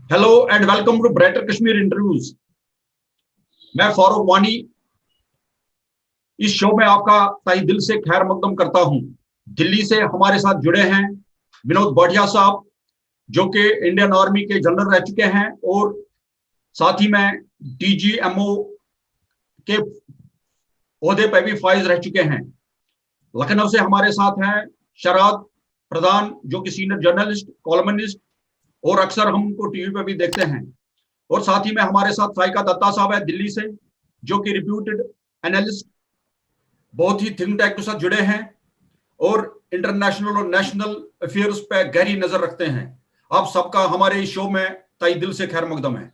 Hello and welcome to Brighter Kashmir interviews. मैं फारूक वानी इस शो में आपका तहे दिल से खैर मकदम करता हूं। दिल्ली से हमारे साथ जुड़े हैं विनोद भाटिया साहब, जो कि इंडियन आर्मी के जनरल रह चुके हैं और साथ ही में डीजीएमओ के ओहदे पर भी फाइज रह चुके हैं। लखनऊ से हमारे साथ हैं शराद प्रधान, जो कि सीनियर जर्नलिस्ट कॉलमनिस्ट और अक्सर हम उनको टीवी पर भी देखते हैं। और साथ ही में हमारे साथ साइका दत्ता साहब है दिल्ली से, जो कि रिप्यूटेड एनालिस्ट, बहुत ही थिंक टैंक के साथ जुड़े हैं और इंटरनेशनल और नेशनल अफेयर्स पे गहरी नजर रखते हैं। आप सबका हमारे इस शो में तहे दिल से खैर मकदम है।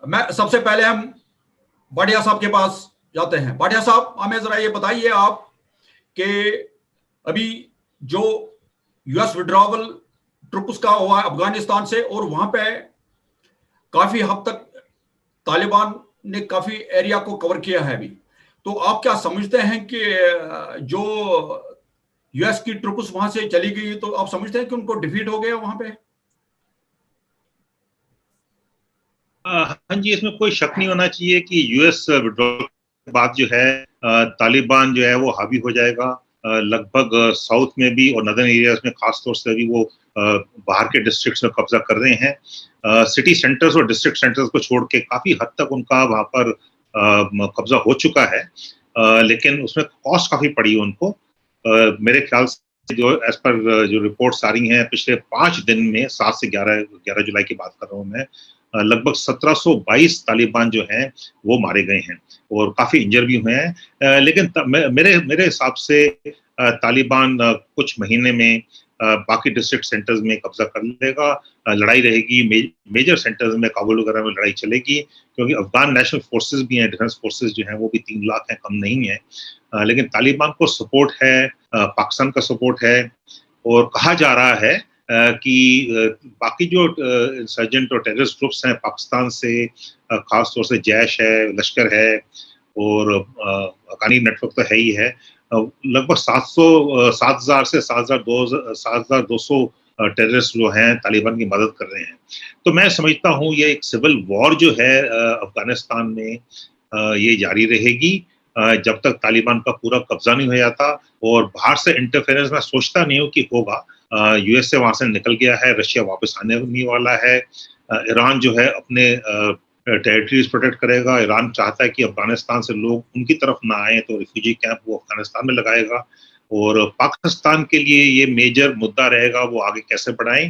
मैं सबसे पहले हम भाटिया साहब के पास जाते हैं। भाटिया साहब, हमें जरा ये बताइए आप कि अभी जो यूएस विड्रॉवल ट्रुप्स का हुआ अफगानिस्तान से, और वहां पे काफी हद तक तालिबान ने काफी एरिया को कवर किया है अभी, तो आप क्या समझते हैं कि जो यूएस की ट्रुप्स वहां से चली गई, तो आप समझते हैं कि उनको डिफीट हो गया वहां पे? हाँ जी, इसमें कोई शक नहीं होना चाहिए कि यूएस विड्रॉल के बाद जो है तालिबान जो है वो हावी हो जाएगा। लगभग साउथ में भी और नदर्न एरियाज में खास तौर से भी वो बाहर के डिस्ट्रिक्ट्स में कब्जा कर रहे हैं। सिटी सेंटर्स और डिस्ट्रिक्ट सेंटर्स को छोड़ के काफी हद तक उनका वहां पर कब्जा हो चुका है। लेकिन उसमें कॉस्ट काफी पड़ी है उनको। मेरे ख्याल से जो एज पर जो रिपोर्ट्स आ रही हैं पिछले 5 दिन में, 7 से 11 जुलाई की बात कर रहा हूँ मैं, लगभग 1722 तालिबान जो हैं वो मारे गए हैं और काफी इंजर भी हुए हैं। लेकिन मेरे मेरे हिसाब से तालिबान कुछ महीने में बाकी डिस्ट्रिक्ट सेंटर्स में कब्जा कर लेगा। लड़ाई रहेगी मेजर सेंटर्स में, काबुल वगैरह में लड़ाई चलेगी, क्योंकि अफगान नेशनल फोर्सेस भी हैं, डिफेंस फोर्सेस जो हैं वो भी 3 लाख हैं, कम नहीं है। लेकिन तालिबान को सपोर्ट है, पाकिस्तान का सपोर्ट है, और कहा जा रहा है कि बाकी जो इंसर्जेंट और टेररिस्ट ग्रुप्स हैं पाकिस्तान से, खास तौर से जैश है, लश्कर है, और हक्कानी नेटवर्क तो है ही है, लगभग 7,000 से 7,200 टेररिस्ट जो हैं तालिबान की मदद कर रहे हैं। तो मैं समझता हूँ ये एक सिविल वॉर जो है अफगानिस्तान में ये जारी रहेगी जब तक तालिबान का पूरा कब्जा नहीं हो जाता। और बाहर से इंटरफेरेंस मैं सोचता नहीं हूँ कि होगा। यूएसए वहां से निकल गया है, रशिया वापस आने नहीं वाला है। ईरान जो है अपने टेरिटरीज प्रोटेक्ट करेगा। ईरान चाहता है कि अफगानिस्तान से लोग उनकी तरफ ना आए, तो रिफ्यूजी कैंप वो अफगानिस्तान में लगाएगा। और पाकिस्तान के लिए ये मेजर मुद्दा रहेगा वो आगे कैसे बढ़ाएं,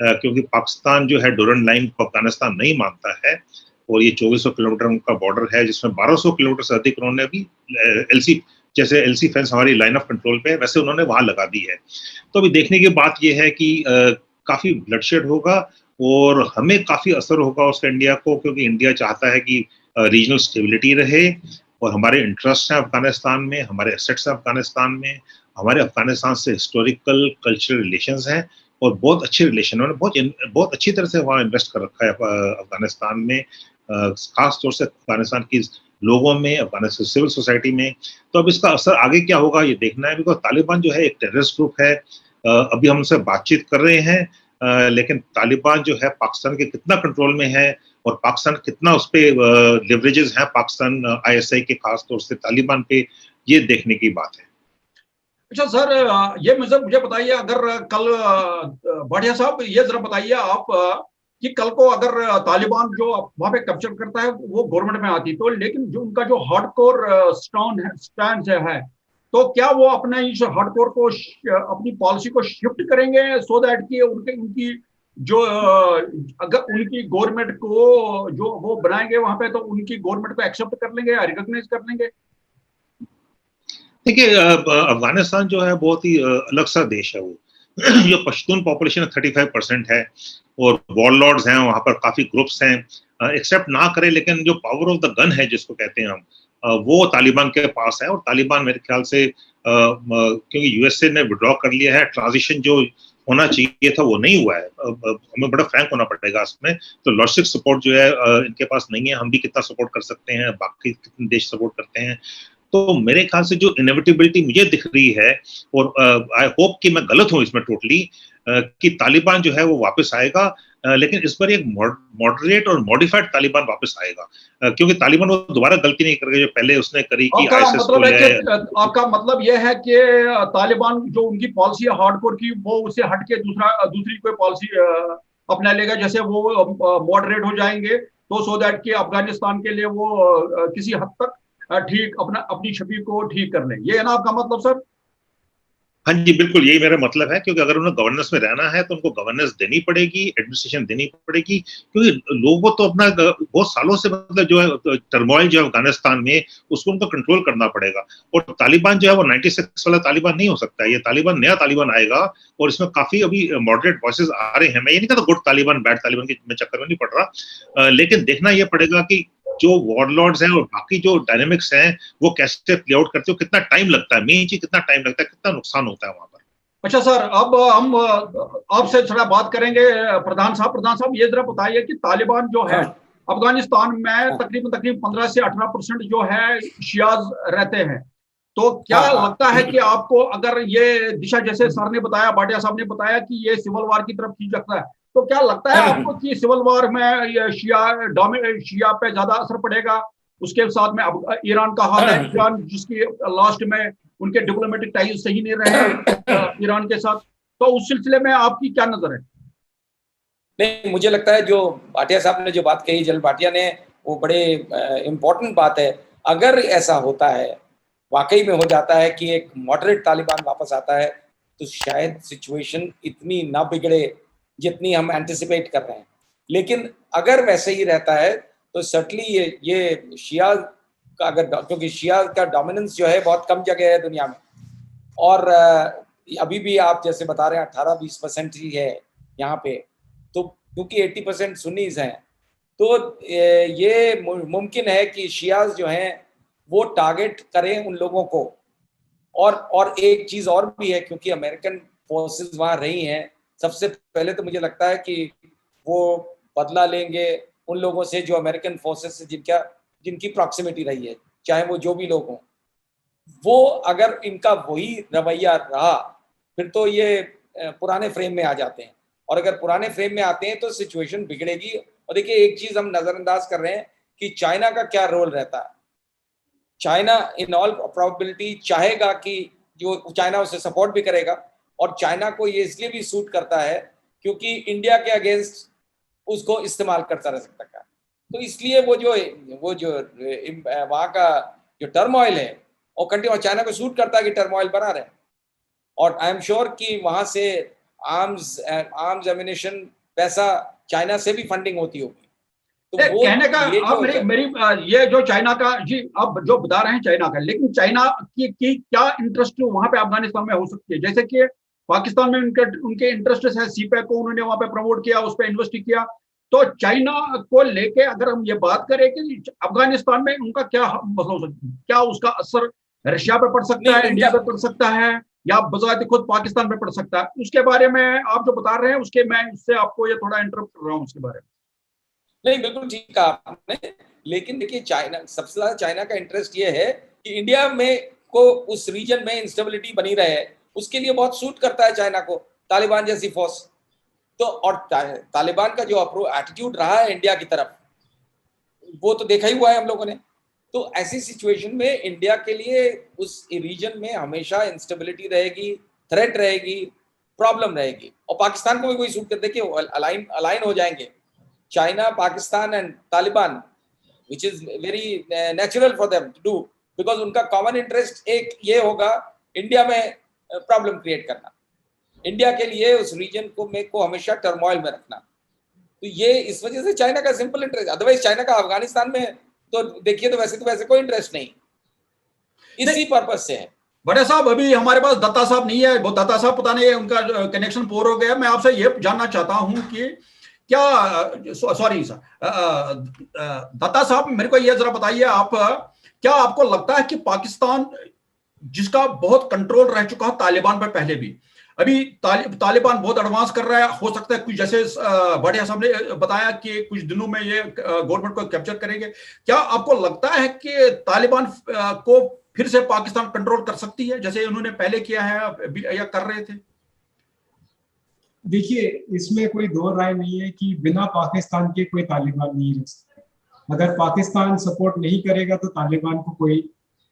क्योंकि पाकिस्तान जो है डोरन लाइन को अफगानिस्तान नहीं मानता है, और ये 2400 किलोमीटर का बॉर्डर है, जिसमें 1200 किलोमीटर से अधिक उन्होंने अभी एलसी, जैसे एलसी फेंस हमारी लाइन ऑफ कंट्रोल पे है, वैसे उन्होंने वहां लगा दी है। तो अभी देखने की बात यह है कि काफी ब्लडशेड होगा और हमें काफी असर होगा उसका इंडिया को, क्योंकि इंडिया चाहता है कि रीजनल स्टेबिलिटी रहे, और हमारे इंटरेस्ट हैं अफगानिस्तान में, हमारे एसेट्स हैं अफगानिस्तान में, हमारे अफगानिस्तान से हिस्टोरिकल कल्चरल रिलेशंस हैं, और बहुत अच्छे रिलेशन, उन्होंने बहुत अच्छी तरह से वहाँ इन्वेस्ट कर रखा है अफगानिस्तान में, खास तौर से अफगानिस्तान की लोगों में, अफगानिस्तान सिविल सोसाइटी में। तो अब इसका असर आगे क्या होगा ये देखना है, बिकॉज तालिबान जो है एक टेररिस्ट ग्रुप है। अभी हम उनसे बातचीत कर रहे हैं, लेकिन तालिबान जो है पाकिस्तान के कितना कंट्रोल में है, और पाकिस्तान कितना उस पर लिवरेजेस हैं पाकिस्तान आईएसआई के खास तौर से तालिबान पे, ये देखने की बात है। अच्छा सर, ये मुझे बताइए, अगर कल भाटिया साहब ये जरा बताइए आप कि कल को अगर तालिबान जो वहां पे कैप्चर करता है वो गवर्नमेंट में आती, तो लेकिन जो उनका जो हार्डकोर स्टैंड है, तो क्या वो अपने इस हार्डकोर को अपनी पॉलिसी को शिफ्ट करेंगे, सो दैट कि उनके उनकी जो अगर उनकी गवर्नमेंट को जो वो बनाएंगे वहां पे, तो उनकी गवर्नमेंट को एक्सेप्ट कर लेंगे या रिकॉग्नाइज कर लेंगे? देखिए, अफगानिस्तान जो है बहुत ही अलग सा देश है वो। जो पश्तून पॉपुलेशन 35% है, और वॉरलॉर्ड्स हैं वहां पर, काफी ग्रुप्स हैं, एक्सेप्ट ना करे, लेकिन जो पावर ऑफ द गन है जिसको कहते हैं हम, वो तालिबान के पास है। और तालिबान मेरे ख्याल से क्योंकि यूएसए ने विड्रॉ कर लिया है, ट्रांजिशन जो होना चाहिए था वो नहीं हुआ है। हमें बड़ा फ्रैंक होना पड़ेगा इसमें। तो लॉजिस्टिक सपोर्ट जो है इनके पास नहीं है। हम भी कितना सपोर्ट कर सकते हैं, बाकी कितने देश सपोर्ट करते हैं, तो मेरे ख्याल से जो इनएविटेबिलिटी मुझे दिख रही है, और आई होप कि मैं गलत हूं इसमें टोटली, कि तालिबान जो है वो वापस आएगा, लेकिन इस पर एक मॉडरेट और मॉडिफाइड तालिबान वापस आएगा, क्योंकि तालिबान वो दोबारा गलती नहीं करेगा जो पहले उसने करी कि आपका आईएसएस को मतलब है ले। कि आपका मतलब यह है कि तालिबान जो उनकी पॉलिसी है हार्डकोर की, वो उससे हट के दूसरी कोई पॉलिसी अपना लेगा, जैसे वो मॉडरेट हो जाएंगे, तो सो दैट कि अफगानिस्तान के लिए वो किसी हद तक ठीक अपनी छवि को ठीक कर लें। ये है ना आपका मतलब सर? हाँ जी, बिल्कुल यही मेरा मतलब है, क्योंकि अगर उन्हें गवर्नेंस में रहना है तो उनको गवर्नेंस देनी पड़ेगी, एडमिनिस्ट्रेशन देनी पड़ेगी, क्योंकि लोगों तो अपना बहुत सालों से मतलब जो है टर्मोइल जो है अफगानिस्तान में, उसको उनको कंट्रोल करना पड़ेगा। और तालिबान जो है वो 96 वाला तालिबान नहीं हो सकता, ये तालिबान नया तालिबान आएगा, और इसमें काफी अभी मॉडरेट वॉइसेस आ रहे हैं। मैं ये नहीं कहता गुड तालिबान बैड तालिबान के मैं चक्कर में नहीं पड़ रहा, लेकिन देखना यह पड़ेगा कि जो वॉरलॉर्ड्स हैं और बाकी जो डायनेमिक्स हैं वो कैसे प्ले आउट करते हो, कितना टाइम लगता है, मेन चीज कितना टाइम लगता है, कितना नुकसान होता है वहां पर। अच्छा सर, अब हम आपसे थोड़ा बात करेंगे। प्रधान साहब ये जरा बताइए कि तालिबान जो है हाँ अफगानिस्तान में हाँ तकरीबन 15 से 18% जो है शियाज रहते हैं। तो क्या हाँ हाँ लगता है कि आपको, अगर ये दिशा जैसे सर ने बताया, भाटिया साहब ने बताया कि ये सिविल वार की तरफ खींच सकता है, तो क्या लगता है आपको कि सिविल वार में ये शिया पे ज्यादा असर पड़ेगा? उसके साथ में अब ईरान का हाल है, ईरान जिसकी लास्ट में उनके डिप्लोमेटिक टाइज सही नहीं रहे ईरान के साथ, तो उस सिलसिले में आपकी क्या नजर है? नहीं, मुझे लगता है जो भाटिया साहब ने जो बात कही, जल भाटिया ने, वो बड़े इम्पोर्टेंट बात है। अगर ऐसा होता है, वाकई में हो जाता है कि एक मॉडरेट तालिबान वापस आता है, तो शायद सिचुएशन इतनी ना बिगड़े जितनी हम एंटिसिपेट कर रहे हैं। लेकिन अगर वैसे ही रहता है तो सर्टली ये शिया का, अगर, क्योंकि शिया का डोमिनेंस जो है बहुत कम जगह है दुनिया में, और अभी भी आप जैसे बता रहे हैं 18-20% ही है यहाँ पे, तो क्योंकि 80% सुन्नीज हैं, तो ये मुमकिन है कि शियाज जो हैं वो टारगेट करें उन लोगों को। और एक चीज और भी है, क्योंकि अमेरिकन फोर्सेस वहां रही हैं, सबसे पहले तो मुझे लगता है कि वो बदला लेंगे उन लोगों से जो अमेरिकन फोर्सेस से जिनकी प्रॉक्सिमिटी रही है, चाहे वो जो भी लोग हों। वो अगर इनका वही रवैया रहा, फिर तो ये पुराने फ्रेम में आ जाते हैं, और अगर पुराने फ्रेम में आते हैं तो सिचुएशन बिगड़ेगी। और देखिए, एक चीज हम नजरअंदाज कर रहे हैं कि चाइना का क्या रोल रहता है। चाइना इन ऑल प्रोबेबिलिटी चाहेगा कि, जो चाइना उसे सपोर्ट भी करेगा, और चाइना को ये इसलिए भी सूट करता है क्योंकि इंडिया के अगेंस्ट उसको इस्तेमाल करता रह सकता है। तो इसलिए वो जो वहाँ का जो टर्मोइल है और कंटिन्यू, चाइना को सूट करता है कि टर्मोइल बना रहे। और आई एम श्योर कि वहां से आर्म्स एमिनेशन, पैसा, चाइना से भी फंडिंग होती होगी। तो वो कहने का ये अब मेरी ये जो चाइना का जी, अब जो बता रहे हैं चाइना का, लेकिन चाइना की क्या इंटरेस्ट वहां पे अफगानिस्तान में हो सकती है? जैसे कि पाकिस्तान में उनके इंटरेस्ट है, सीपैक को उन्होंने वहां पे प्रमोट किया, उस पर इन्वेस्ट किया। तो चाइना को लेके अगर हम ये बात करें कि अफगानिस्तान में उनका क्या मसला हो सकता है, क्या उसका असर रशिया पे पड़ सकता है, इंडिया पे पड़ सकता है, या बजाते खुद पाकिस्तान पे पड़ सकता है? उसके बारे में आप जो बता रहे हैं, उसके मैं उससे आपको ये थोड़ा इंटरप्ट कर रहा हूँ उसके बारे में। नहीं, बिल्कुल ठीक कहा आपने। लेकिन देखिए, चाइना, सबसे ज्यादा चाइना का इंटरेस्ट ये है कि इंडिया में को उस रीजन में इंस्टेबिलिटी बनी रहे, उसके लिए बहुत सूट करता है चाइना को तालिबान जैसी फोर्स। तो और तालिबान का जो एटीट्यूड रहा है इंडिया की तरफ, वो तो देखा ही हुआ है हम लोगों ने। तो ऐसी सिचुएशन में इंडिया के लिए उस रीजन में हमेशा इंस्टेबिलिटी रहेगी, थ्रेट रहेगी, प्रॉब्लम रहेगी। और पाकिस्तान को भी कोई सूट कर, देखिए अलाइन हो जाएंगे China, Pakistan and Taliban, which is very natural for them to do, because उनका कॉमन इंटरेस्ट एक ये होगा, इंडिया में प्रॉब्लम क्रिएट करना, इंडिया के लिए उस रीजन को हमेशा टर्मोइल में रखना। तो ये इस वजह से चाइना का सिंपल इंटरेस्ट। अदरवाइज चाइना का अफगानिस्तान में तो देखिए, तो वैसे कोई इंटरेस्ट नहीं, इसी पर्पज से है। बड़े साहब, अभी हमारे पास दत्ता साहब नहीं है, वो दत्ता साहब पता नहीं उनका कनेक्शन पोर हो गया। मैं आपसे ये जानना चाहता हूं कि क्या, सॉरी सर, दत्ता साहब मेरे को ये जरा बताइए, आप क्या आपको लगता है कि पाकिस्तान, जिसका बहुत कंट्रोल रह चुका है तालिबान पर पहले भी, अभी तालिबान बहुत एडवांस कर रहा है, हो सकता है कुछ, जैसे भाटिया साहब ने बताया कि कुछ दिनों में ये गवर्नमेंट को कैप्चर करेंगे, क्या आपको लगता है कि तालिबान को फिर से पाकिस्तान कंट्रोल कर सकती है जैसे उन्होंने पहले किया है या कर रहे थे? देखिए, इसमें कोई दो राय नहीं है कि बिना पाकिस्तान के कोई तालिबान नहीं रह सकता। अगर पाकिस्तान सपोर्ट नहीं करेगा तो तालिबान को कोई,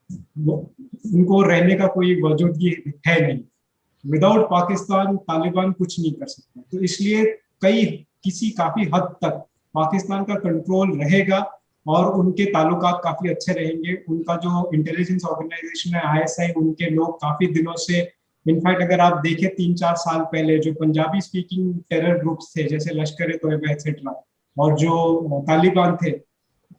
उनको रहने का कोई वजूदगी है नहीं। विदाउट पाकिस्तान तालिबान कुछ नहीं कर सकता। तो इसलिए काफी हद तक पाकिस्तान का कंट्रोल रहेगा और उनके ताल्लुकात काफी अच्छे रहेंगे। उनका जो इंटेलिजेंस ऑर्गेनाइजेशन है ISI, उनके लोग काफी दिनों से, इनफैक्ट अगर आप देखें 3-4 साल पहले जो पंजाबी स्पीकिंग टेरर ग्रुप्स थे जैसे लश्कर ए तोयबा एक्सेट्रा और जो तालिबान थे,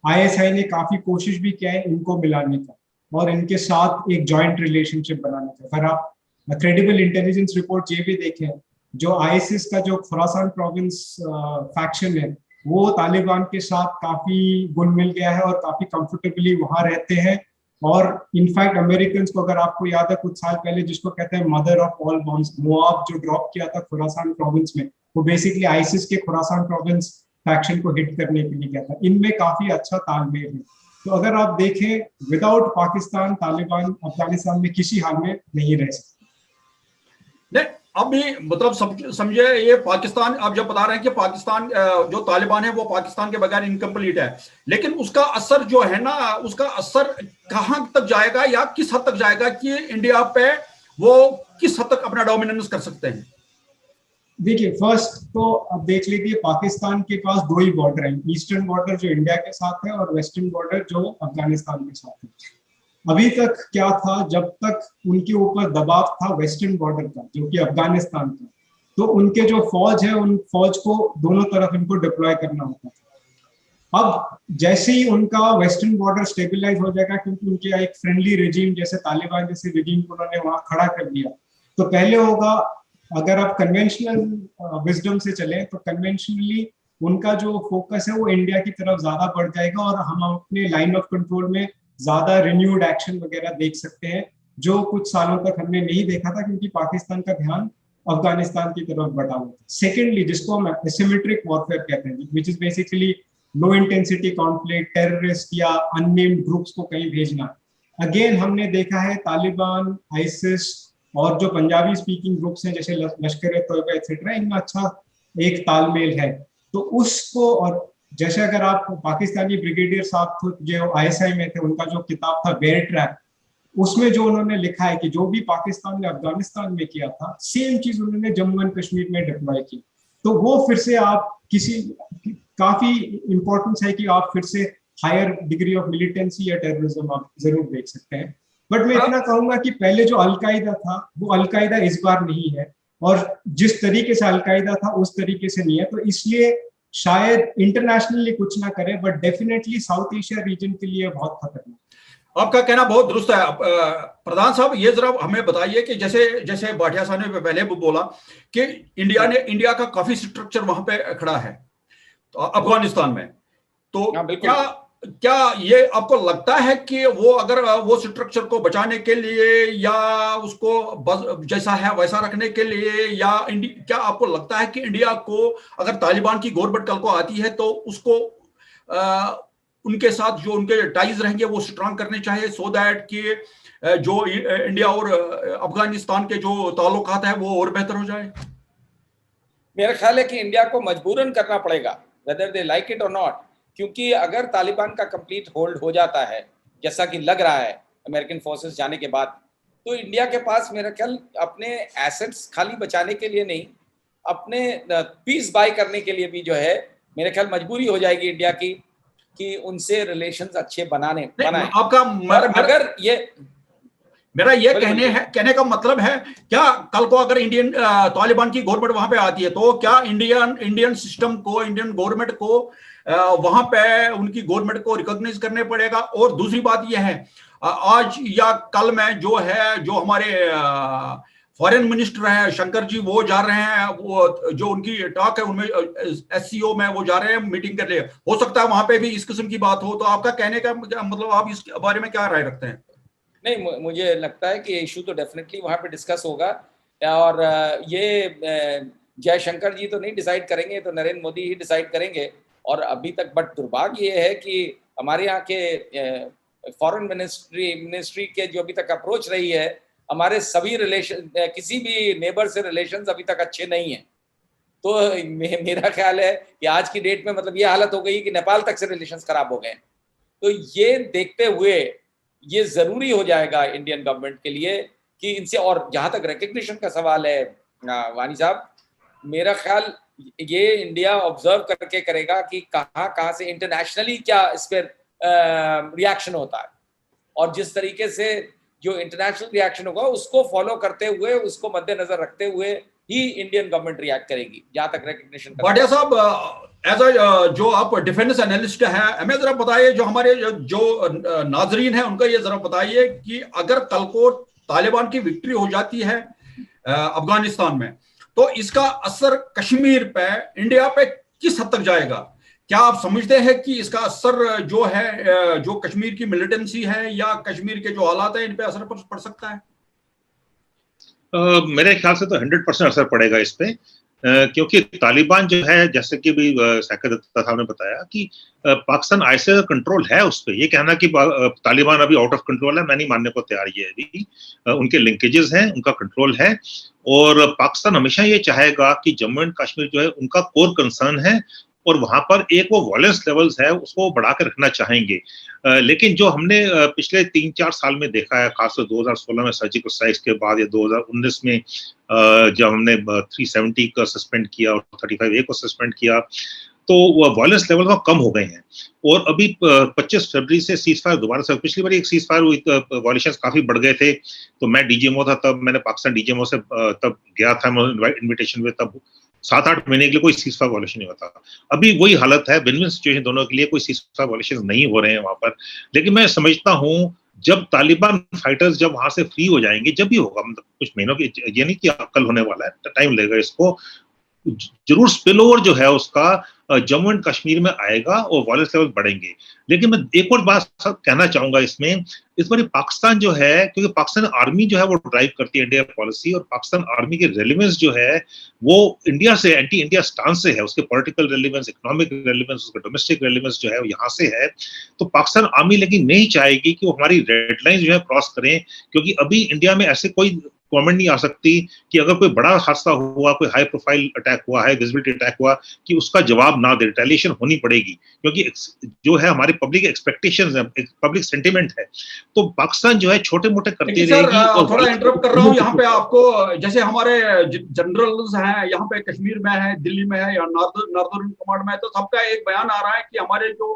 ISI ने काफी कोशिश भी किया है इनको मिलाने का और इनके साथ एक जॉइंट रिलेशनशिप बनाने का। अगर आप क्रेडिबल इंटेलिजेंस रिपोर्ट ये भी देखें, जो ISIS का जो खुरासान प्रोविंस फैक्शन है वो तालिबान के साथ काफी घुल मिल गया है और काफी कंफर्टेबली वहां रहते हैं। और इनफैक्ट अमेरिकन को अगर आपको याद है कुछ साल पहले जिसको कहते हैं mother of all bombs, Moab जो ड्रॉप किया था खुरासान प्रोविंस में, वो बेसिकली ISIS के खुरासान प्रोविंस फैक्शन को हिट करने के लिए किया था। इनमें काफी अच्छा तालमेल है। तो अगर आप देखें, विदाउट पाकिस्तान तालिबान अफगानिस्तान में किसी हाल में नहीं रह सकते। नहीं, अभी मतलब समझे, ये पाकिस्तान आप जब बता रहे हैं कि पाकिस्तान जो तालिबान है वो पाकिस्तान के बगैर इनकम्प्लीट है, लेकिन उसका असर जो है ना, उसका असर कहां तक जाएगा या किस हद तक जाएगा कि इंडिया पे वो किस हद तक अपना डोमिनेंस कर सकते हैं? देखिए, फर्स्ट तो अब देख लीजिए, पाकिस्तान के पास दो ही बॉर्डर हैं, ईस्टर्न बॉर्डर जो इंडिया के साथ है और वेस्टर्न बॉर्डर जो अफगानिस्तान के साथ है। अभी तक क्या था, जब तक उनके ऊपर दबाव था वेस्टर्न बॉर्डर का जो कि अफगानिस्तान का, तो उनके जो फौज है उन फौज को दोनों तरफ इनको डिप्लॉय करना होता था। अब जैसे ही उनका वेस्टर्न बॉर्डर स्टेबलाइज हो जाएगा, क्योंकि उनके एक फ्रेंडली रिजीम जैसे तालिबान जैसे रिजीम को उन्होंने वहां खड़ा कर दिया, तो पहले होगा, अगर आप कन्वेंशनल विजडम से चलें तो कन्वेंशनली उनका जो फोकस है वो इंडिया की तरफ ज्यादा बढ़ जाएगा और हम अपने लाइन ऑफ कंट्रोल में ज्यादा रिन्यूड एक्शन वगैरह देख सकते हैं, जो कुछ सालों तक हमने नहीं देखा था क्योंकि पाकिस्तान का ध्यान अफगानिस्तान की तरफ बढ़ा हुआ था। सेकेंडली, जिसको हम एसिमेट्रिक वॉरफेयर कहते हैं, which is basically low intensity conflict, terrorist या अननेम्ड ग्रुप्स को कहीं भेजना। अगेन हमने देखा है तालिबान, ISIS और जो पंजाबी स्पीकिंग ग्रुप्स हैं जैसे लश्कर ए तोयबा एक्सेट्रा, इनमें अच्छा एक तालमेल है। तो उसको, और जैसे अगर आप पाकिस्तानी ब्रिगेडियर साहब जो ISI में थे, उनका जो किताब था बेयर ट्रैप, उसमें जो उन्होंने लिखा है कि जो भी पाकिस्तान ने अफगानिस्तान में किया था सेम चीज उन्होंने जम्मू एंड कश्मीर में डिप्लॉय की। तो वो फिर से आप काफी इंपॉर्टेंस है कि आप फिर से हायर डिग्री ऑफ मिलिटेंसी या टेररिज्म आप जरूर देख सकते हैं। बट मैं इतना कहूंगा कि पहले जो अलकायदा था वो अलकायदा इस बार नहीं है, और जिस तरीके से अलकायदा था उस तरीके से नहीं है। तो इसलिए शायद इंटरनेशनली कुछ ना करे, but definitely south Asia region के लिए बहुत खतरनाक। आपका कहना बहुत दुरुस्त है। प्रधान साहब, ये जरा हमें बताइए कि जैसे भाटिया साहब ने पहले बोला कि इंडिया का काफी स्ट्रक्चर वहां पे खड़ा है तो अफगानिस्तान में, तो क्या ये आपको लगता है कि वो अगर वो स्ट्रक्चर को बचाने के लिए या उसको जैसा है वैसा रखने के लिए, या क्या आपको लगता है कि इंडिया को अगर तालिबान की गवर्नमेंट कल को आती है तो उसको उनके साथ जो उनके टाइज रहेंगे वो स्ट्रांग करने चाहिए, सो दैट कि जो इंडिया और अफगानिस्तान के जो ताल्लुकात है वो और बेहतर हो जाए? मेरा ख्याल है कि इंडिया को मजबूरन करना पड़ेगा, वेदर दे लाइक इट और नॉट, क्योंकि अगर तालिबान का कंप्लीट होल्ड हो जाता है जैसा कि लग रहा है अमेरिकन फोर्सेस जाने के बाद, तो इंडिया के पास मेरा ख्याल अपने एसेट्स खाली बचाने के लिए नहीं, अपने पीस बाय करने के लिए भी जो है मेरे ख्याल मजबूरी हो जाएगी इंडिया की कि उनसे रिलेशंस अच्छे बनाए। आपका अगर ये मेरा ये कहने का मतलब है, क्या कल को अगर तालिबान की गवर्नमेंट वहां पे आती है तो क्या इंडियन सिस्टम को, इंडियन गवर्नमेंट को वहां पे उनकी गवर्नमेंट को रिकॉग्नाइज करने पड़ेगा? और दूसरी बात यह है, आज या कल में जो हमारे फॉरेन मिनिस्टर हैं शंकर जी, वो जा रहे हैं, वो जो उनकी टॉक है उनमें SCO में वो जा रहे हैं मीटिंग कर रहे हैं, हो सकता है वहां पे भी इस किस्म की बात हो। तो आपका कहने का मतलब, आप इस बारे में क्या राय रखते हैं? नहीं, मुझे लगता है कि इशू तो डेफिनेटली वहां पे डिस्कस होगा, और ये जयशंकर जी तो नहीं डिसाइड करेंगे, तो नरेंद्र मोदी ही डिसाइड करेंगे। और अभी तक बट दुर्भाग्य ये है कि हमारे यहाँ के फॉरेन मिनिस्ट्री के जो अभी तक अप्रोच रही है, हमारे सभी रिलेशन, किसी भी नेबर से रिलेशंस अभी तक अच्छे नहीं हैं। तो मेरा ख्याल है कि आज की डेट में मतलब ये हालत हो गई कि नेपाल तक से रिलेशंस खराब हो गए। तो ये देखते हुए ये जरूरी हो जाएगा इंडियन गवर्नमेंट के लिए कि इनसे, और जहां तक रिकग्निशन का सवाल है वानी साहब, मेरा ख्याल ये इंडिया ऑब्जर्व करके करेगा कि कहाँ से इंटरनेशनली क्या इस पर रिएक्शन होता है, और जिस तरीके से जो इंटरनेशनल रिएक्शन होगा उसको फॉलो करते हुए, उसको मद्देनजर रखते हुए ही इंडियन गवर्नमेंट रिएक्ट करेगी। जहां तक रिकग्निशन का भाटिया साहब, एज अ जो आप डिफेंस एनालिस्ट हैं, हमें जरा बताइए, जो हमारे जो नाजरीन हैं उनका ये जरा बताइए कि अगर कल को तालिबान की विक्ट्री हो जाती है अफगानिस्तान में, तो इसका असर कश्मीर पे, इंडिया पे किस हद तक जाएगा? क्या आप समझते हैं कि इसका असर जो है, जो कश्मीर की मिलिटेंसी है या कश्मीर के जो हालात हैं, इन पे असर पड़ सकता है? मेरे ख्याल से तो 100% असर पड़ेगा इस पे, क्योंकि तालिबान जो है, जैसे कि भी साकिब दत्ता साहब ने बताया कि पाकिस्तान आईएसआई का कंट्रोल है उस पे। ये कहना कि तालिबान अभी आउट ऑफ कंट्रोल है, मैं नहीं मानने को तैयार। ये अभी उनके लिंकेजेस हैं, उनका कंट्रोल है, और पाकिस्तान हमेशा ये चाहेगा कि जम्मू एंड कश्मीर जो है उनका कोर कंसर्न है, और वहां पर एक वो वॉयलेंस लेवल्स है उसको बढ़ा कर रखना चाहेंगे। लेकिन जो हमने पिछले 3-4 साल में देखा है, खासकर 2016 में सर्जिकल स्ट्राइक्स के बाद, या 2019 में जब हमने 370 का सस्पेंड किया और 35A को सस्पेंड किया, तो वॉयलेंस लेवल का कम हो गए हैं। और अभी 25 फरवरी से सीज फायर दोबारा से, पिछली बार एक सीज फायर हुई, वॉयलेशंस काफी बढ़ गए थे, तो मैं डीजीएमओ था तब, मैंने पाकिस्तान डीजीएमओ से तब गया था इन्विटेशन में, तब 7-8 महीने के लिए कोई सीज फायर वॉयलेशन नहीं होता। अभी वही हालत है, विन विन सिचुएशन दोनों के लिए, कोई सीज फायर वॉयलेशन नहीं हो रहे हैं वहां पर। लेकिन मैं समझता हूँ जब तालिबान फाइटर्स जब वहां से फ्री हो जाएंगे, जब भी होगा, मतलब कुछ महीनों की, ये नहीं कि कल होने वाला है, टाइम लगेगा इसको, जरूर स्पिल ओवर जो है उसका जम्मू एंड कश्मीर में आएगा और वॉयलेंस लेवल बढ़ेंगे। लेकिन मैं एक और बात कहना चाहूंगा इसमें, इस बार पाकिस्तान जो है, क्योंकि पाकिस्तान आर्मी जो है वो ड्राइव करती है इंडिया पॉलिसी, और पाकिस्तान आर्मी की रेलेवेंस जो है वो इंडिया से, एंटी इंडिया स्टांस से है, उसके पॉलिटिकल रेलेवेंस, इकोनॉमिक रेलेवेंस, उसका डोमेस्टिक रेलेवेंस जो है वो यहाँ से है। तो पाकिस्तान आर्मी लेकिन नहीं चाहेगी कि वो हमारी रेड लाइन जो है क्रॉस करें, क्योंकि अभी इंडिया में ऐसे कोई गवर्नमेंट नहीं आ सकती कि अगर कोई बड़ा हादसा हुआ, कोई हाई प्रोफाइल अटैक हुआ, हाई विजिबिलिटी अटैक हुआ, कि उसका जवाब ना दे, रिटेलिएशन होनी पड़ेगी, क्योंकि जो है हमारी पब्लिक एक्सपेक्टेशंस है, पब्लिक सेंटिमेंट है। तो पाकिस्तान जो है छोटे मोटे करती रहेगी। और थोड़ा इंटरप्ट कर रहा हूँ यहाँ पे आपको, जैसे हमारे जनरल्स हैं यहाँ पे, कश्मीर में है, दिल्ली में है, या नॉर्दर्न कमांड में है, तो सबका एक बयान आ रहा है कि हमारे जो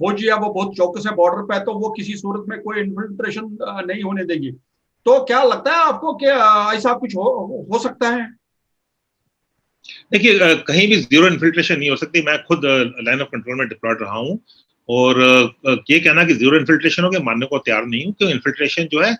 फौजी है वो बहुत चौकस है बॉर्डर पे, तो वो किसी सूरत में कोई इन्फिल्ट्रेशन नहीं होने देगी। तो क्या लगता है आपको कि ऐसा कुछ हो सकता है? देखिए, कहीं भी जीरो इन्फिल्ट्रेशन नहीं हो सकती। मैं खुद लाइन ऑफ कंट्रोल में डिप्लॉयड रहा हूँ, और ये कहना कि जीरो इन्फिल्ट्रेशन हो गया, मानने को तैयार नहीं हूँ। क्योंकि इन्फिल्ट्रेशन जो है,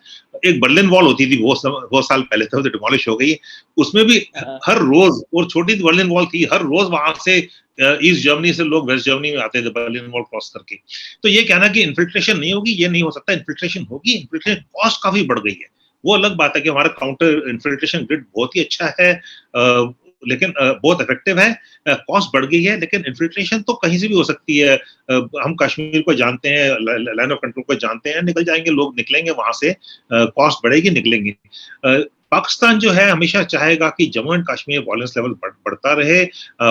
एक बर्लिन वॉल होती थी, वो साल पहले थे, वो डिमोलिश हो गई। उसमें भी हर रोज, और छोटी बर्लिन वॉल थी, हर रोज वहां से ईस्ट जर्मनी से लोग वेस्ट जर्मनी में आते थे बर्लिन वॉल क्रॉस करके। तो ये कहना कि इन्फिल्ट्रेशन नहीं होगी, ये नहीं हो सकता। इन्फिल्ट्रेशन होगी, इन्फिल्ट्रेशन कॉस्ट काफी बढ़ गई है। वो अलग बात है कि हमारा काउंटर इन्फिल्ट्रेशन ग्रिड बहुत ही अच्छा है, लेकिन बहुत इफेक्टिव है। कॉस्ट बढ़ गई है, लेकिन इन्फिल्ट्रेशन तो कहीं से भी हो सकती है। हम कश्मीर को जानते हैं, लाइन ऑफ कंट्रोल को जानते हैं, निकल जाएंगे लोग, निकलेंगे वहां से, कॉस्ट बढ़ेगी, निकलेंगे। पाकिस्तान जो है हमेशा चाहेगा कि Jammu and Kashmir violence level बढ़ता रहे,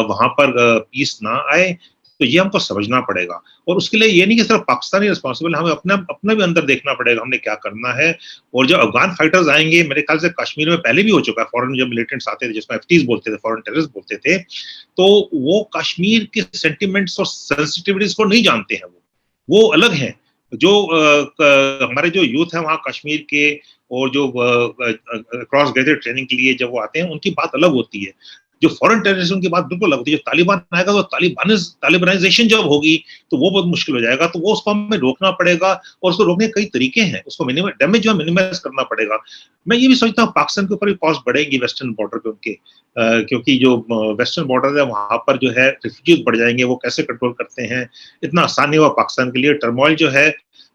वहां पर पीस ना आए। तो ये हमको समझना पड़ेगा, और उसके लिए ये नहीं कि सिर्फ पाकिस्तानी रिस्पॉन्सिबल, हमें अपना भी अंदर देखना पड़ेगा, हमने क्या करना है। और जो अफगान फाइटर्स आएंगे, मेरे ख्याल से कश्मीर में पहले भी हो चुका है, फॉरेन जब मिलिटेंट्स आते थे, जिसमें एफटीज बोलते थे, फॉरेन टेररिस्ट बोलते थे, तो वो कश्मीर के सेंटिमेंट्स और सेंसिटिविटीज को नहीं जानते हैं। वो अलग हैं। जो हमारे जो यूथ है वहाँ कश्मीर के, और जो क्रॉस गए थे ट्रेनिंग के लिए, जब वो आते हैं उनकी बात अलग होती है। जो फॉरेन टेररिज्म की बात बिल्कुल अलग होती है। जो तालिबान आएगा, तो तालिबानाइजेशन जब होगी तो वो बहुत मुश्किल हो जाएगा। तो वो उसको हमें रोकना पड़ेगा, और उसको रोकने के कई तरीके हैं। उसको डैमेज जो है मिनिमाइज करना पड़ेगा। मैं ये भी सोचता हूँ पाकिस्तान के ऊपर भी कॉस्ट बढ़ेगी वेस्टर्न बॉर्डर पे उनके, क्योंकि जो वेस्टर्न बॉर्डर है वहां पर जो है रिफ्यूजीज बढ़ जाएंगे। वो कैसे कंट्रोल करते हैं, इतना आसान नहीं हुआ पाकिस्तान के लिए। टर्मोइल जो है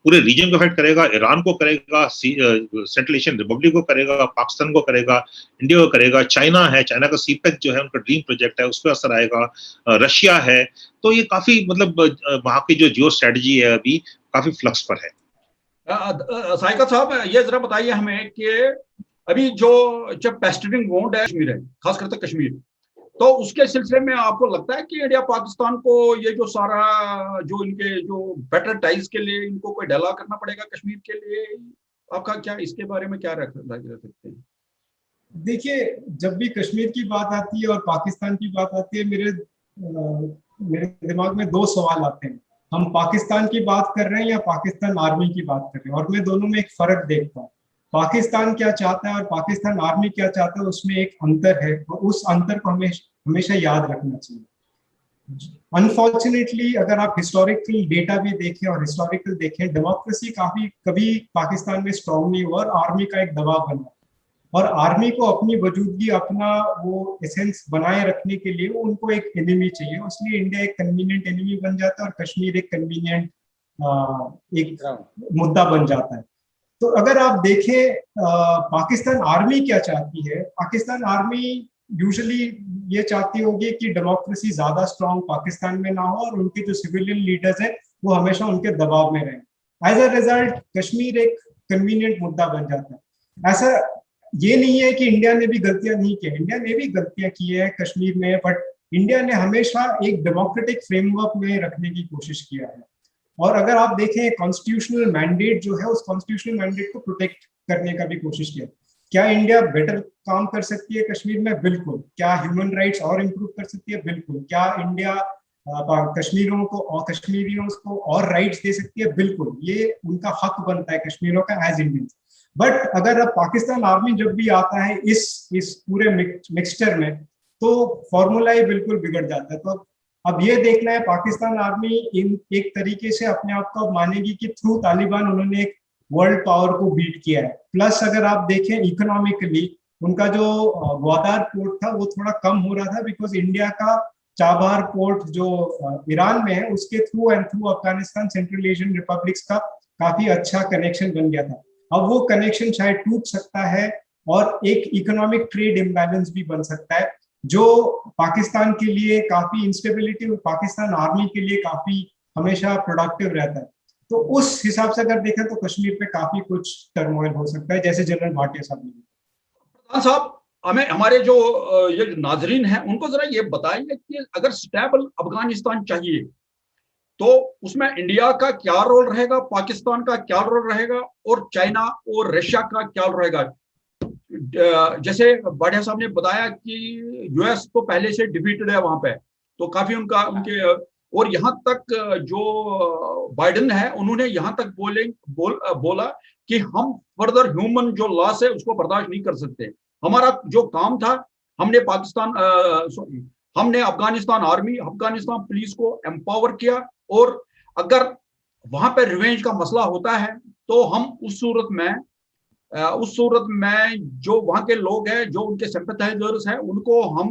पूरे रीजन को अफेक्ट करेगा, ईरान को करेगा, सेंट्रल एशियन रिपब्लिक को करेगा, पाकिस्तान को करेगा, इंडिया को करेगा, चाइना है, चाइना का सीपेक जो है उनका ड्रीम प्रोजेक्ट है, उस पर असर आएगा, रशिया है। तो ये काफी, मतलब वहां की जो जियो स्ट्रेटजी है अभी काफी फ्लक्स पर है। साइका साहब, ये जरा बताइए हमें कि अभी जो जब पेस्टिंग वाउंड है कश्मीर है, खास करके कश्मीर, तो उसके सिलसिले में आपको लगता है कि इंडिया पाकिस्तान को ये जो सारा जो इनके जो बेटर टाइज के लिए इनको कोई ढला करना पड़ेगा कश्मीर के लिए? आपका क्या इसके बारे में क्या रख सकते हैं? देखिए, जब भी कश्मीर की बात आती है और पाकिस्तान की बात आती है, मेरे दिमाग में दो सवाल आते हैं। हम पाकिस्तान की बात कर रहे हैं या पाकिस्तान आर्मी की बात कर रहे हैं, और मैं दोनों में एक फर्क देखता हूँ। पाकिस्तान क्या चाहता है और पाकिस्तान आर्मी क्या चाहता है, उसमें एक अंतर है, और उस अंतर को हमेशा याद रखना चाहिए। अनफॉर्चुनेटली अगर आप हिस्टोरिकल डेटा भी देखें और हिस्टोरिकल देखें, डेमोक्रेसी कभी पाकिस्तान में स्ट्रांग नहीं हुआ और आर्मी का एक दबाव बना, और आर्मी को अपनी वजूदगी, अपना वो एसेंस बनाए रखने के लिए उनको एक एनिमी चाहिए। इसलिए इंडिया एक कन्वीनियंट एनिमी बन जाता है और कश्मीर एक कन्वीनियंट एक मुद्दा बन जाता है। तो अगर आप देखें पाकिस्तान आर्मी क्या चाहती है, पाकिस्तान आर्मी यूजुअली ये चाहती होगी कि डेमोक्रेसी ज्यादा स्ट्रांग पाकिस्तान में ना हो और उनके जो सिविलियन लीडर्स हैं वो हमेशा उनके दबाव में रहें। एज अ रिजल्ट कश्मीर एक कन्वीनियंट मुद्दा बन जाता है। ऐसा ये नहीं है कि इंडिया ने भी गलतियां नहीं की, इंडिया ने भी गलतियां की है कश्मीर में, बट इंडिया ने हमेशा एक डेमोक्रेटिक फ्रेमवर्क में रखने की कोशिश किया है। और अगर आप देखें कॉन्स्टिट्यूशनल मैंडेट जो है, उस कॉन्स्टिट्यूशनल मैंडेट को प्रोटेक्ट करने का भी कोशिश किया। क्या इंडिया बेटर काम कर सकती है कश्मीर में? बिल्कुल। क्या ह्यूमन राइट्स और इम्प्रूव कर सकती है? बिल्कुल। क्या इंडिया कश्मीरियों को और राइट्स दे सकती है? बिल्कुल। ये उनका हक बनता है कश्मीरियों का एज इंडियंस। बट अगर अब पाकिस्तान आर्मी जब भी आता है इस पूरे मिक्सचर में, तो फॉर्मूला ही बिल्कुल बिगड़ जाता है। तो अब ये देखना है, पाकिस्तान आर्मी एक तरीके से अपने आप को मानेगी कि थ्रू तालिबान उन्होंने एक वर्ल्ड पावर को बीट किया है। प्लस अगर आप देखें इकोनॉमिकली, उनका जो ग्वादार पोर्ट था वो थोड़ा कम हो रहा था, बिकॉज इंडिया का चाबहार पोर्ट जो ईरान में है, उसके through and through Afghanistan, central Asian republics का काफी अच्छा कनेक्शन बन गया था। अब वो कनेक्शन शायद टूट सकता है और एक इकोनॉमिक ट्रेड इम्बैलेंस भी बन सकता है, जो पाकिस्तान के लिए काफी इंस्टेबिलिटी और पाकिस्तान आर्मी के लिए काफी हमेशा प्रोडक्टिव रहता है। तो उस हिसाब से अगर देखें तो कश्मीर पे काफी कुछ टर्मोइल हो सकता है, जैसे जनरल भाटिया साहब ने। प्रधान साहब, हमें हमारे जो ये नाजरीन हैं उनको जरा ये बताएंगे कि अगर स्टेबल अफगानिस्तान चाहिए तो उसमें इंडिया का क्या रोल रहेगा, पाकिस्तान का क्या रोल रहेगा और चाइना और रशिया का क्या रोल रहेगा? जैसे भाटिया साहब ने बताया कि यूएस तो पहले से डिफीटेड है वहां पे, तो काफी उनके और यहाँ तक जो बाइडेन है उन्होंने यहाँ तक बोला कि हम फर्दर ह्यूमन जो लॉस है उसको बर्दाश्त नहीं कर सकते। हमारा जो काम था, हमने अफगानिस्तान आर्मी, अफगानिस्तान पुलिस को एम्पावर किया, और अगर वहां पर रिवेंज का मसला होता है तो हम उस सूरत में जो वहां के लोग हैं, जो उनके सिंपैथाइजर्स हैं, उनको हम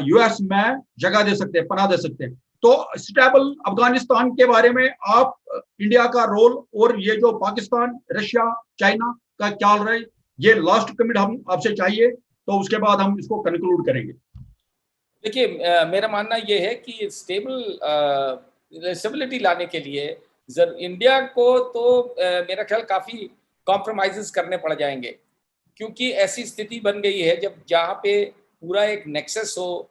यूएस में जगह दे सकते हैं, पनाह दे सकते हैं। तो स्टेबल अफगानिस्तान के बारे में आप इंडिया का रोल और ये जो पाकिस्तान, रशिया, चाइना का क्या रहा है, ये लास्ट कमेंट हम आपसे चाहिए, तो उसके बाद हम इसको कंक्लूड करेंगे। देखिए, मेरा मानना ये है कि स्टेबिलिटी लाने के लिए इंडिया को तो मेरा ख्याल काफ़ी कॉम्प्रोमाइज़ेस करने पड़ जाएंगे, क्योंकि ऐसी स्थिति बन गई है जब जहाँ पे पूरा एक नेक्सस हो,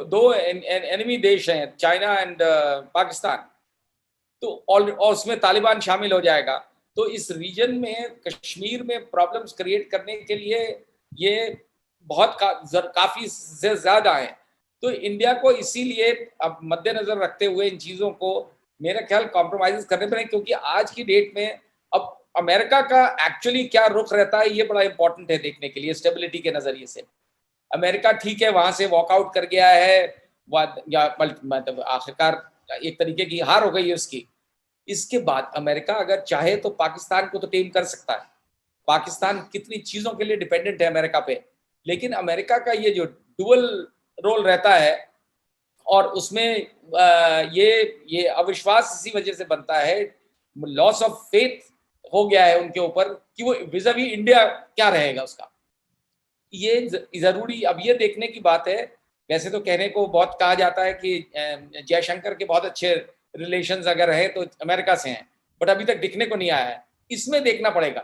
दो एनिमी देश हैं, चाइना एंड पाकिस्तान, तो और उसमें तालिबान शामिल हो जाएगा, तो इस रीजन में कश्मीर में प्रॉब्लम्स क्रिएट करने के लिए ये बहुत काफ़ी से ज़्यादा है। तो इंडिया को इसीलिए अब मद्देनजर रखते हुए इन चीज़ों को मेरा ख्याल कॉम्प्रोमाइज़ करने पड़े, क्योंकि आज की डेट में अब अमेरिका का एक्चुअली क्या रुख रहता है ये बड़ा इंपॉर्टेंट है देखने के लिए स्टेबिलिटी के नज़रिए से। अमेरिका ठीक है, वहाँ से वॉकआउट कर गया है, या मतलब आखिरकार एक तरीके की हार हो गई है उसकी। इसके बाद अमेरिका अगर चाहे तो पाकिस्तान को तो टेम कर सकता है। पाकिस्तान कितनी चीज़ों के लिए डिपेंडेंट है अमेरिका पे, लेकिन अमेरिका का ये जो डुअल रोल रहता है, और उसमें ये अविश्वास इसी वजह से बनता है, लॉस ऑफ फेथ हो गया है उनके ऊपर कि वो विज़ावी इंडिया क्या रहेगा उसका। ये जरूरी अब ये देखने की बात है। वैसे तो कहने को बहुत कहा जाता है कि जयशंकर के बहुत अच्छे रिलेशंस अगर है तो अमेरिका से हैं, बट अभी तक दिखने को नहीं आया है। इसमें देखना पड़ेगा,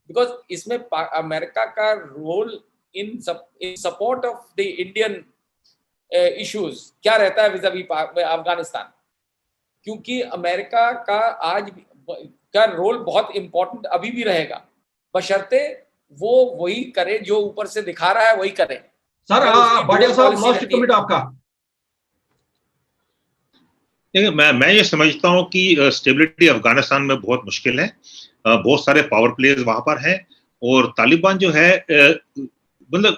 बिकॉज इसमें अमेरिका का role in support of the Indian issues क्या रहता है विज़ावी अफगानिस्तान, क्योंकि अमेरिका का आज का रोल बहुत इंपॉर्टेंट अभी भी रहेगा, बशर्ते वो वही करे जो ऊपर से दिखा रहा है, वही करे। सर भाटिया साहब, लास्ट कमेंट आपका। देखिए, मैं ये समझता हूँ कि स्टेबिलिटी अफगानिस्तान में बहुत मुश्किल है। बहुत सारे पावर प्लेयर्स वहां पर हैं और तालिबान जो है मतलब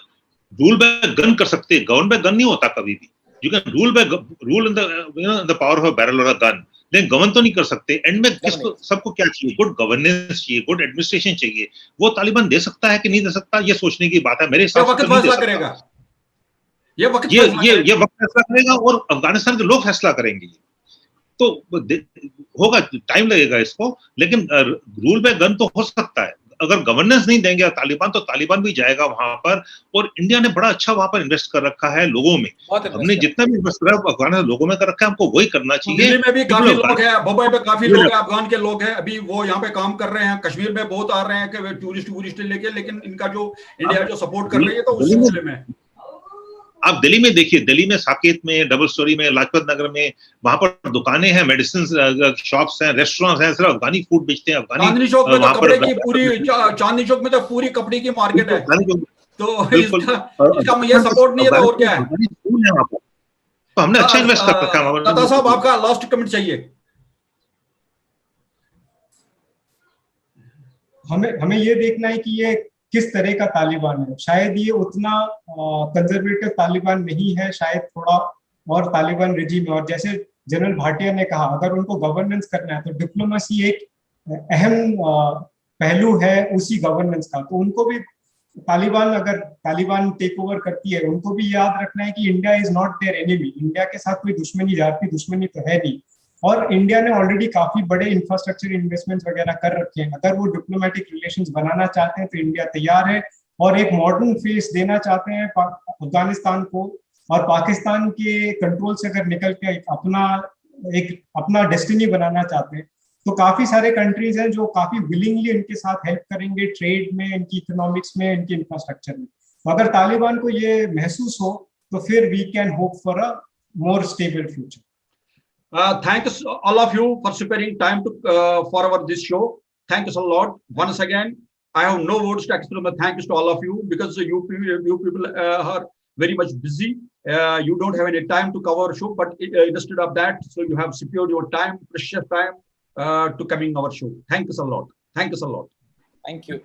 रूल बाय गन कर सकते हैं, गवर्न बाय गन नहीं होता कभी भी। You can rule in the power of a barrel और अ गन, लेकिन गवर्न तो नहीं कर सकते। एंड में किसको सबको क्या चाहिए? गुड गवर्नेंस चाहिए, गुड एडमिनिस्ट्रेशन चाहिए। वो तालिबान दे सकता है कि नहीं दे सकता, ये सोचने की बात है। मेरे हिसाब से नहीं दे सकता। ये वक्त फैसला करेगा और अफगानिस्तान के लोग फैसला करेंगे। तो होगा, टाइम लगेगा इसको, लेकिन रूल बाय गन तो हो सकता है। अगर गवर्नेंस नहीं देंगे तालिबान तो तालिबान भी जाएगा वहां पर। और इंडिया ने बड़ा अच्छा वहां पर इन्वेस्ट कर रखा है लोगों में। हमने जितना भी इन्वेस्ट करा अफगानिस्तान लोगों में कर रखा है, हमको वही करना चाहिए। दिल्ली में भी काफी लोग हैं, मुंबई में काफी लोग हैं, अफगान के लोग हैं, अभी वो यहाँ पे काम कर रहे हैं। कश्मीर में बहुत आ रहे हैं कि टूरिस्ट लेके, लेकिन इनका जो इंडिया जो सपोर्ट कर रही है तो उस सिलसिले में आप दिल्ली में देखिए, दिल्ली में साकेत में, डबल स्टोरी में, लाजपत नगर में, वहां पर दुकानें हैं, मेडिसिन शॉप्स हैं, रेस्टोरेंट्स हैं, सिर्फ अफगानी फूड बेचते हैं। चांदनी चौक में तो कपड़े की पूरी, चांदनी चौक में तो पूरी कपड़े की मार्केट है। तो इसका ये सपोर्ट नहीं है तो और क्या है? तो हमने अच्छा इन्वेस्ट कर रखा है। दादा साहब, आपका लास्ट कमेंट चाहिए। हमें ये देखना है कि ये किस तरह का तालिबान है। शायद ये उतना कंजर्वेटिव तालिबान नहीं है, शायद थोड़ा और तालिबान रिजीम है। और जैसे जनरल भाटिया ने कहा, अगर उनको गवर्नेंस करना है तो डिप्लोमेसी एक अहम पहलू है उसी गवर्नेंस का। तो उनको भी अगर तालिबान टेक ओवर करती है, उनको भी याद रखना है कि India is not their enemy. India के साथ कोई जाती दुश्मनी तो है नहीं। और इंडिया ने ऑलरेडी काफी बड़े इंफ्रास्ट्रक्चर इन्वेस्टमेंट्स वगैरह कर रखे हैं। अगर वो डिप्लोमेटिक रिलेशंस बनाना चाहते हैं तो इंडिया तैयार है, और एक मॉडर्न फेस देना चाहते हैं अफगानिस्तान को, और पाकिस्तान के कंट्रोल से अगर निकल के अपना डेस्टिनी बनाना चाहते हैं, तो काफी सारे कंट्रीज हैं जो काफी विलिंगली इनके साथ हेल्प करेंगे, ट्रेड में, इनकी इकोनॉमिक्स में, इनकी इंफ्रास्ट्रक्चर में। तो अगर तालिबान को ये महसूस हो तो फिर we can hope for a more stable future. Thanks all of you for sparing time for this show. Thank you a lot. Once again, I have no words to express my thanks to all of you, because you people are very much busy. You don't have any time to cover our show, but instead of that, so you have secured your time, precious time, to coming our show. Thank you a lot. Thank you a lot. Thank you.